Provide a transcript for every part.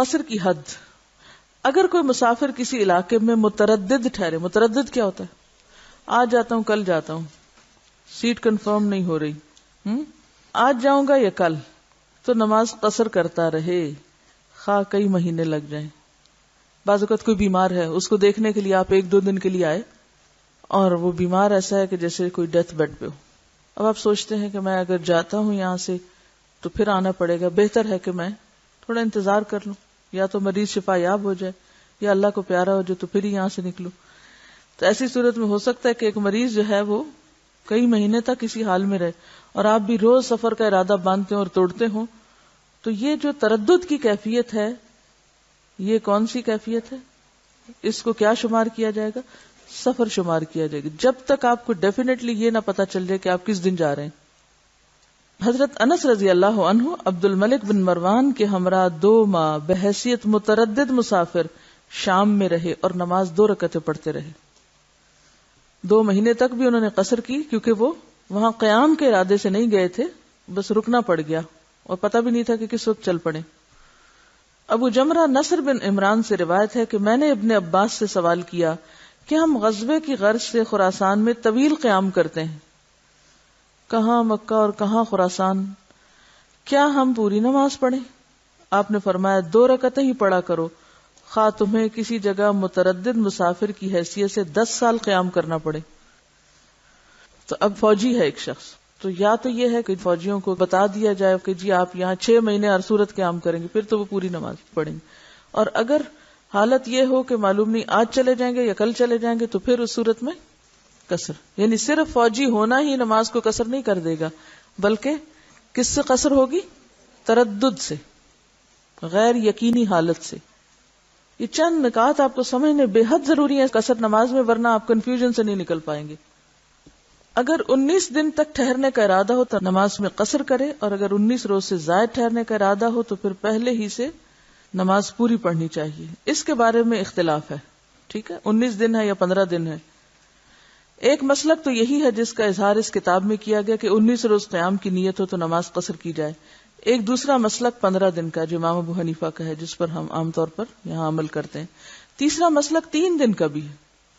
قصر کی حد. اگر کوئی مسافر کسی علاقے میں متردد ٹھہرے، متردد کیا ہوتا ہے؟ آج جاتا ہوں کل جاتا ہوں، سیٹ کنفرم نہیں ہو رہی، آج جاؤں گا یا کل، تو نماز قصر کرتا رہے خواہ کئی مہینے لگ جائیں. بعض اوقات کوئی بیمار ہے، اس کو دیکھنے کے لیے آپ 1-2 دن کے لیے آئے اور وہ بیمار ایسا ہے کہ جیسے کوئی ڈیتھ بیڈ پہ ہو. اب آپ سوچتے ہیں کہ میں اگر جاتا ہوں یہاں سے تو پھر آنا پڑے گا، بہتر ہے کہ میں تھوڑا انتظار کر لوں، یا تو مریض شفا یاب ہو جائے یا اللہ کو پیارا ہو جائے تو پھر ہی یہاں سے نکلوں. تو ایسی صورت میں ہو سکتا ہے کہ ایک مریض جو ہے وہ کئی مہینے تک اسی حال میں رہے اور آپ بھی روز سفر کا ارادہ باندھتے ہیں اور توڑتے ہوں. تو یہ جو تردد کی کیفیت ہے، یہ کون سی کیفیت ہے؟ اس کو کیا شمار کیا جائے گا؟ سفر شمار کیا جائے گا، جب تک آپ کو ڈیفینیٹلی یہ نہ پتا چل جائے کہ آپ کس دن جا رہے ہیں. حضرت انس رضی اللہ عنہ عبد الملک بن مروان کے ہمراہ 2 ماہ بحیثیت متردد مسافر شام میں رہے اور نماز 2 رکعتیں پڑھتے رہے. 2 مہینے تک بھی انہوں نے قصر کی، کیونکہ وہ وہاں قیام کے ارادے سے نہیں گئے تھے، بس رکنا پڑ گیا اور پتہ بھی نہیں تھا کہ کس وقت چل پڑے. ابو جمرہ نصر بن عمران سے روایت ہے کہ میں نے ابن عباس سے سوال کیا کہ ہم غزوے کی غرض سے خراسان میں طویل قیام کرتے ہیں، کہاں مکہ اور کہاں خراسان، کیا ہم پوری نماز پڑھیں؟ آپ نے فرمایا 2 رکعتیں ہی پڑھا کرو، خواہ تمہیں کسی جگہ متردد مسافر کی حیثیت سے 10 سال قیام کرنا پڑے. تو اب فوجی ہے ایک شخص، تو یا تو یہ ہے کہ فوجیوں کو بتا دیا جائے کہ جی آپ یہاں 6 مہینے ہر صورت قیام کریں گے، پھر تو وہ پوری نماز پڑھیں گے. اور اگر حالت یہ ہو کہ معلوم نہیں آج چلے جائیں گے یا کل چلے جائیں گے، تو پھر اس صورت میں قصر. یعنی صرف فوجی ہونا ہی نماز کو قصر نہیں کر دے گا، بلکہ کس سے قصر ہوگی؟ تردد سے، غیر یقینی حالت سے. یہ چند نکات آپ کو سمجھنے بے حد ضروری ہے قصر نماز میں، ورنہ آپ کنفیوژن سے نہیں نکل پائیں گے. اگر 19 دن تک ٹھہرنے کا ارادہ ہو تو نماز میں قصر کرے، اور اگر 19 روز سے زائد ٹھہرنے کا ارادہ ہو تو پھر پہلے ہی سے نماز پوری پڑھنی چاہیے. اس کے بارے میں اختلاف ہے، ٹھیک ہے، 19 دن ہے یا 15 دن ہے. ایک مسلک تو یہی ہے جس کا اظہار اس کتاب میں کیا گیا کہ 19 روز قیام کی نیت ہو تو نماز قصر کی جائے. ایک دوسرا مسلک 15 دن کا جو امام ابو حنیفہ کا ہے، جس پر ہم عام طور پر یہاں عمل کرتے ہیں. تیسرا مسلک 3 دن کا بھی ہے.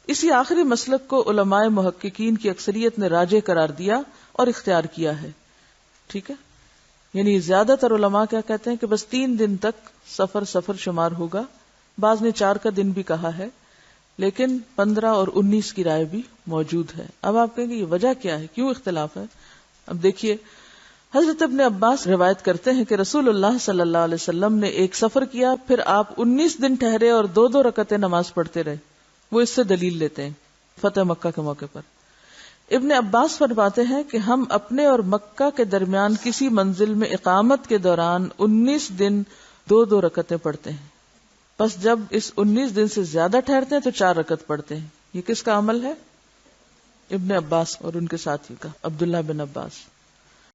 اسی آخری مسلک کو علماء محققین کی اکثریت نے راجح قرار دیا اور اختیار کیا ہے، ٹھیک ہے. یعنی زیادہ تر علماء کیا کہتے ہیں کہ بس 3 دن تک سفر شمار ہوگا. بعض نے 4 کا دن بھی کہا ہے، لیکن 15 اور 19 کی رائے بھی موجود ہے. اب آپ کہیں گے یہ وجہ کیا ہے، کیوں اختلاف ہے؟ اب دیکھیے، حضرت ابن عباس روایت کرتے ہیں کہ رسول اللہ صلی اللہ علیہ وسلم نے ایک سفر کیا، پھر آپ 19 دن ٹھہرے اور 2 رکعتیں نماز پڑھتے رہے. وہ اس سے دلیل لیتے ہیں فتح مکہ کے موقع پر. ابن عباس فرماتے ہیں کہ ہم اپنے اور مکہ کے درمیان کسی منزل میں اقامت کے دوران 19 دن 2 رکعتیں پڑھتے ہیں. بس جب اس 19 دن سے زیادہ ٹھہرتے ہیں تو 4 رکعت پڑھتے ہیں. یہ کس کا عمل ہے؟ ابن عباس اور ان کے ساتھی کا، عبداللہ بن عباس.